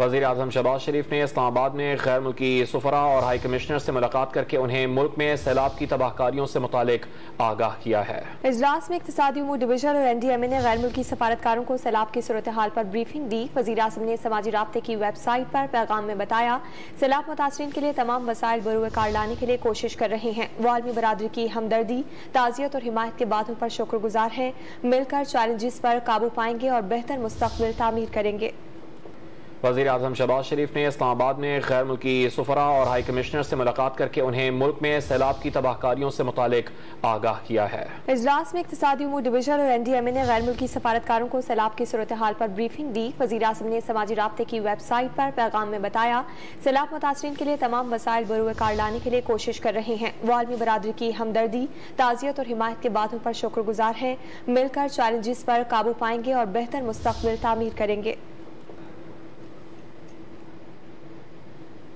वज़ीर आज़म शहबाज शरीफ ने इस्लामाबाद में गैर मुल्की सफरा और हाई कमिश्नर से मुलाकात करके उन्हें मुल्क में सैलाब की तबाहकारियों से मुतालिक आगाह किया है। इजलास में इक़्तिसादी उमूर डिवीजन और NDMA ने गैर मुल्की सफारतकारों को सैलाब की सूरत हाल पर ब्रीफिंग दी। वज़ीर आज़म ने समाजी राब्ते की वेबसाइट पर पैगाम में बताया, सैलाब मुतासरीन के लिए तमाम वसाइल बरूए कार लाने के लिए कोशिश कर रहे हैं। वो आलमी बरादरी की हमदर्दी, ताज़ियत और हिमायत के बातों पर शुक्रगुजार हैं। मिलकर चैलेंजेस पर काबू पाएंगे और बेहतर मुस्तक़बिल तामीर करेंगे। वज़ीर आज़म शहबाज शरीफ ने इस्लामाबाद में गैर मुल्की सफरा और हाई कमिश्नर से मुलाकात करके उन्हें मुल्क में सैलाब की तबाहकारियों से मुतालिक आगाह किया है। इजलास में इक़्तिसादी उमूर डिवीजन और NDMA ने गैर मुल्की सफारतकारों को सैलाब की सूरत हाल पर ब्रीफिंग दी। वज़ीर आज़म ने समाजी राब्ते की वेबसाइट पर पैगाम में बताया, सैलाब मुतासरीन के लिए तमाम वसाइल बरूए कार लाने के लिए कोशिश कर रहे हैं। वो आलमी बरादरी की हमदर्दी, ताज़ियत और हिमायत के बातों पर शुक्रगुजार हैं। मिलकर चैलेंजेस पर काबू पाएंगे और बेहतर मुस्तक़बिल तामीर करेंगे।